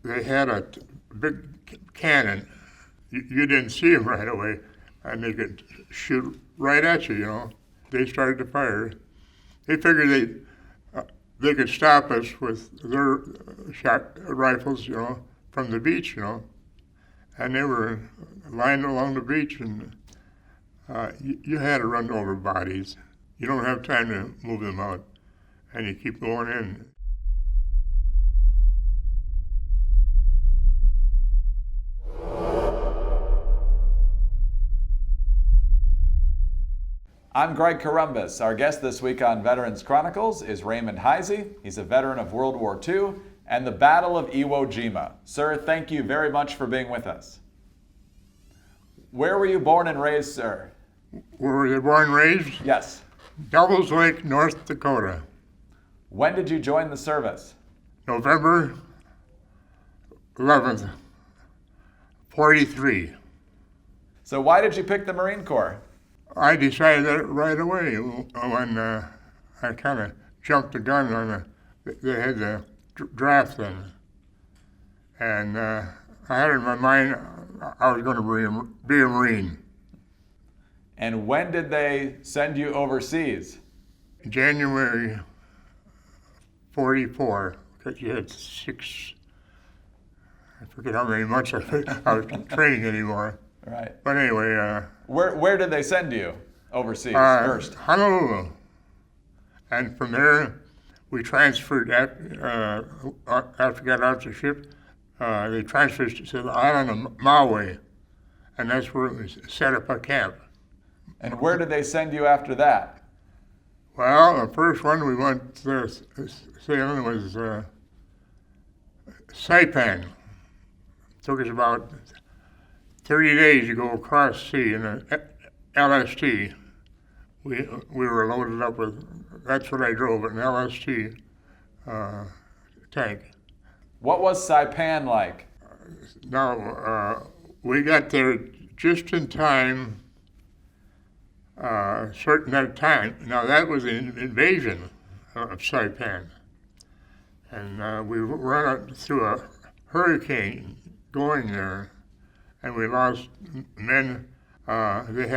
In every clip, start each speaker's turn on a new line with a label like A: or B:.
A: they had a big cannon. You didn't see them right away, and they could shoot right at you, you know. They started to fire. They figured they could stop us with their shot rifles, you know, from the beach, you know. And they were lying along the beach, and you had to run over bodies. You don't have time to move them out, and you keep going in.
B: I'm Greg Corumbus. Our guest this week on Veterans Chronicles is Raymond Heise. He's a veteran of World War II and the Battle of Iwo Jima. Sir, thank you very much for being with us. Where were you born and raised, sir?
A: Where were you born and raised?
B: Yes.
A: Devils Lake, North Dakota.
B: When did you join the service?
A: November 11th, 43.
B: So why did you pick the Marine Corps?
A: I decided that right away when I kind of jumped the gun on they had the draft then. And I had in my mind I was going to be a Marine.
B: And when did they send you overseas?
A: January 44, because you had I forget how many months I was training anymore.
B: Right.
A: But anyway.
B: Where did they send you overseas first?
A: Honolulu. And from there, we transferred, after we got out the ship, they transferred to the island of Maui. And that's where we set up a camp.
B: And where did they send you after that?
A: Well, the first one we went to sailing was Saipan. Took us about 30 days to go across sea in an LST. We were loaded up with, that's what I drove, an LST tank.
B: What was Saipan like?
A: Now, we got there just in time, certain that time. Now, that was an invasion of Saipan. And we ran through a hurricane going there. And we lost men. They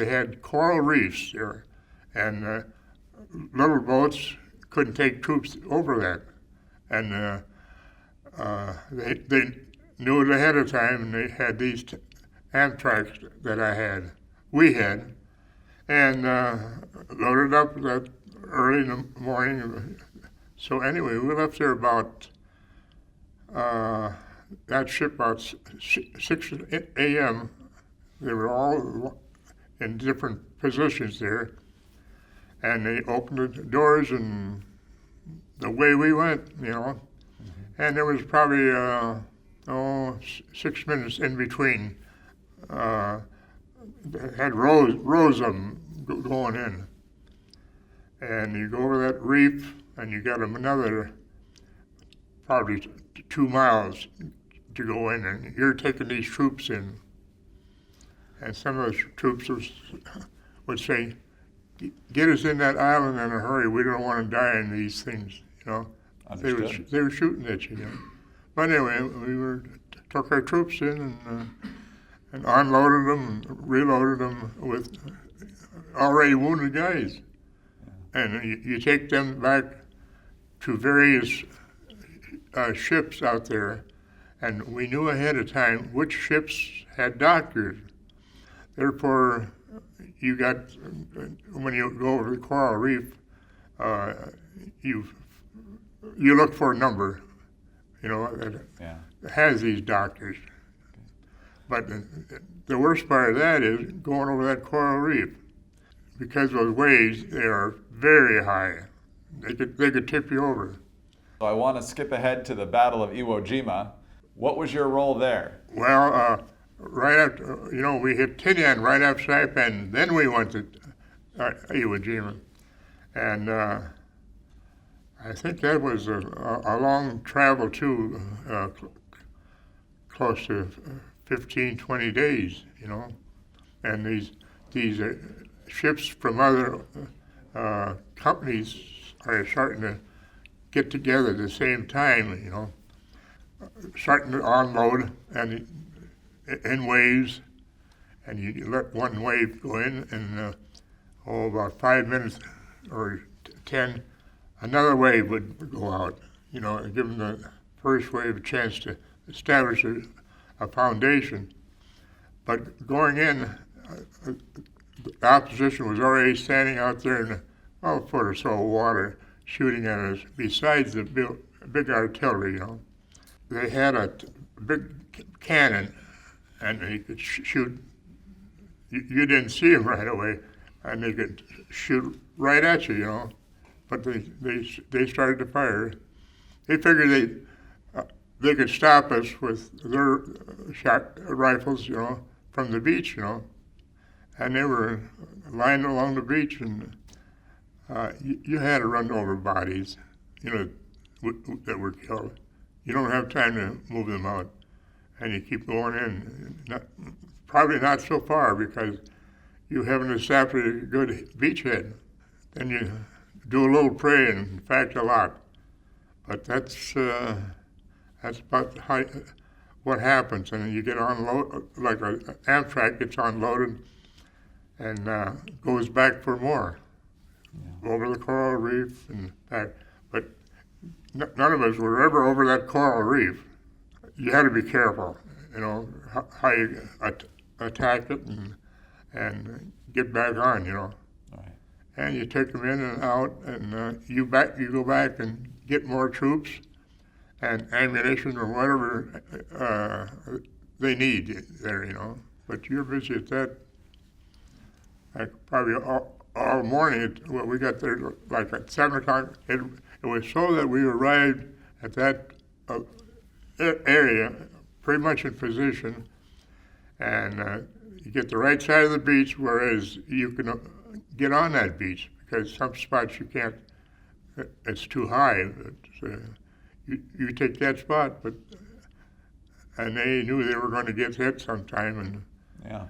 A: had coral reefs there, and little boats couldn't take troops over that. And they knew it ahead of time, and they had these Amtraks that we had, and loaded up that early in the morning. So anyway, we left there about. That ship about 6 a.m., they were all in different positions there, and they opened the doors and away we went, you know. Mm-hmm. And there was probably 6 minutes in between. They had rows of them going in. And you go over that reef, and you got another probably 2 miles to go in, and you're taking these troops in. And some of those troops would say, get us in that island in a hurry, we don't want to die in these things, you know.
B: Understood.
A: They were shooting at you, you know. But anyway, took our troops in and unloaded them, and reloaded them with already wounded guys. Yeah. And you take them back to various ships out there, and we knew ahead of time which ships had doctors. Therefore, you got, when you go over the coral reef, you look for a number, you know, that has these doctors. But the worst part of that is going over that coral reef, because those waves, they are very high. They could tip you over.
B: So I want to skip ahead to the Battle of Iwo Jima. What was your role there?
A: Well, right after, we hit Tinian right after Saipan, then we went to Iwo Jima. And I think that was a long travel too, close to 15, 20 days, you know. And these ships from other companies are starting to get together at the same time, you know. starting to unload and in waves, and you let one wave go in, and about 5 minutes or 10, another wave would go out. Giving the first wave a chance to establish a foundation. But going in, the opposition was already standing out there in a foot or so of water, shooting at us. Besides the big artillery, they had a big cannon, and they could shoot. You didn't see them right away, and they could shoot right at you, But they started to fire. They figured they could stop us with their rifles, from the beach, And they were lying along the beach, and you had to run over bodies, that were killed. You don't have time to move them out, and you keep going in. Probably not so far because you haven't established a good beachhead. Then you do a little praying, in fact, a lot. But that's about what happens, and you get unloaded, like an Amtrak gets unloaded and goes back for more, over the coral reef and back. But none of us were ever over that coral reef. You had to be careful, how you attack it and get back on,
B: Right.
A: And you take them in and out, and you go back and get more troops and ammunition or whatever they need there, But you're busy at that, like probably all morning. We got there like at 7 o'clock. It was so that we arrived at that area pretty much in position, and you get the right side of the beach, whereas you can get on that beach, because some spots you can't, it's too high. You take that spot, and they knew they were going to get hit sometime. And
B: yeah.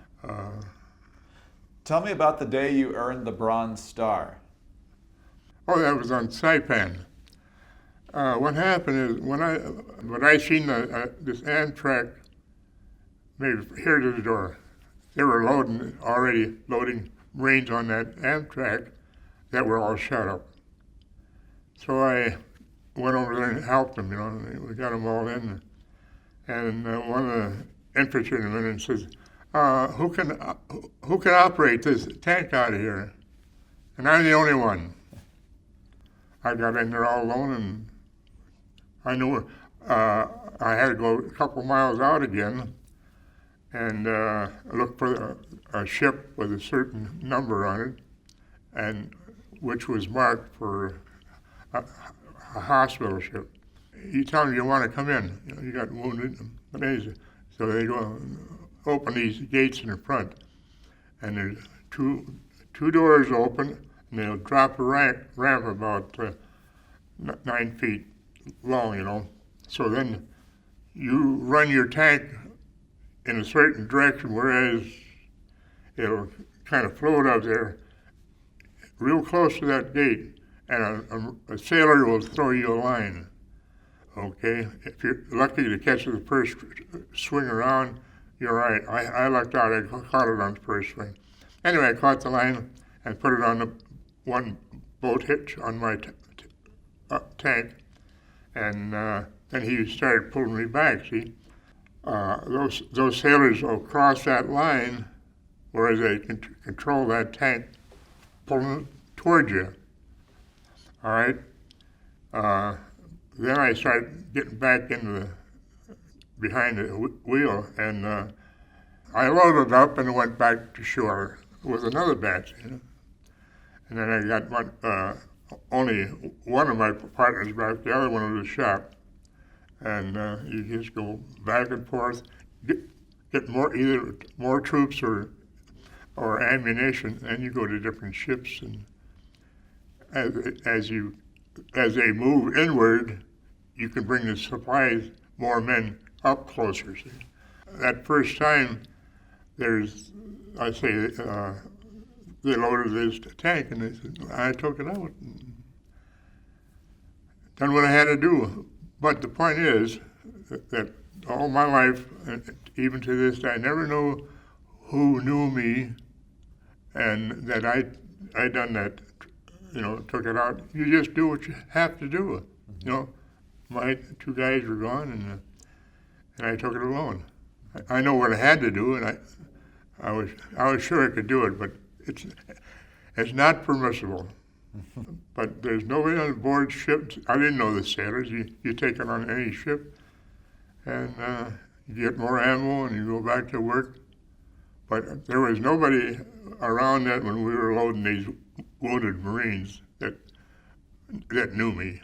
B: Tell me about the day you earned the Bronze Star.
A: That was on Saipan. What happened is when I seen this Amtrak, maybe here to the door, they were already loading Marines on that Amtrak that were all shut up. So I went over there and helped them, and we got them all in. And one of the infantrymen says, who can operate this tank out of here? And I'm the only one. I got in there all alone, and I knew I had to go a couple miles out again and look for a ship with a certain number on it, and which was marked for a hospital ship. You tell them you want to come in. You got wounded. But anyway, so they go open these gates in the front, and there's two doors open, and they'll drop a ramp about 9 feet long, So then you run your tank in a certain direction, whereas it'll kind of float up there real close to that gate, and a sailor will throw you a line, okay? If you're lucky to catch the first swing around, you're right. I lucked out. I caught it on the first swing. Anyway, I caught the line and put it on the one boat hitch on my tank, and then he started pulling me back, see? Those sailors will cross that line, whereas they can control that tank, pulling towards you. All right? Then I started getting back into behind the wheel, and I loaded up and went back to shore with another batch, And then I got only one of my partners back, the other one was shot. And you just go back and forth, get either more troops or ammunition, and you go to different ships. And as they move inward, you can bring the supplies, more men up closer. See? That first time, they loaded this tank, and they said, I took it out. And done what I had to do. But the point is, that all my life, even to this day, I never know who knew me, and that I done that, took it out. You just do what you have to do. My 2 guys were gone, and I took it alone. I know what I had to do, and I was sure I could do it, but it's not permissible. But there's nobody on board ship. I didn't know the sailors. You take it on any ship, and you get more ammo, and you go back to work. But there was nobody around that when we were loading these wounded Marines that knew me.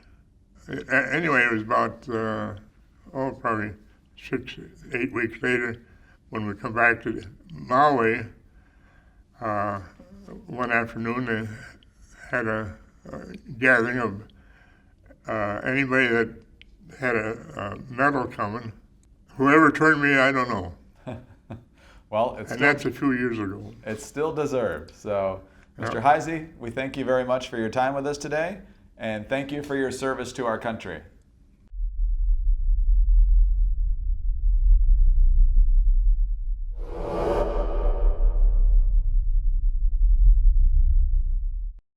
A: Anyway, it was about probably 6, 8 weeks later when we come back to Maui. One afternoon, they had a gathering of anybody that had a medal coming. Whoever turned me, I don't know.
B: Well,
A: that's a few years ago.
B: It's still deserved. So, Mr. Heise, we thank you very much for your time with us today, and thank you for your service to our country.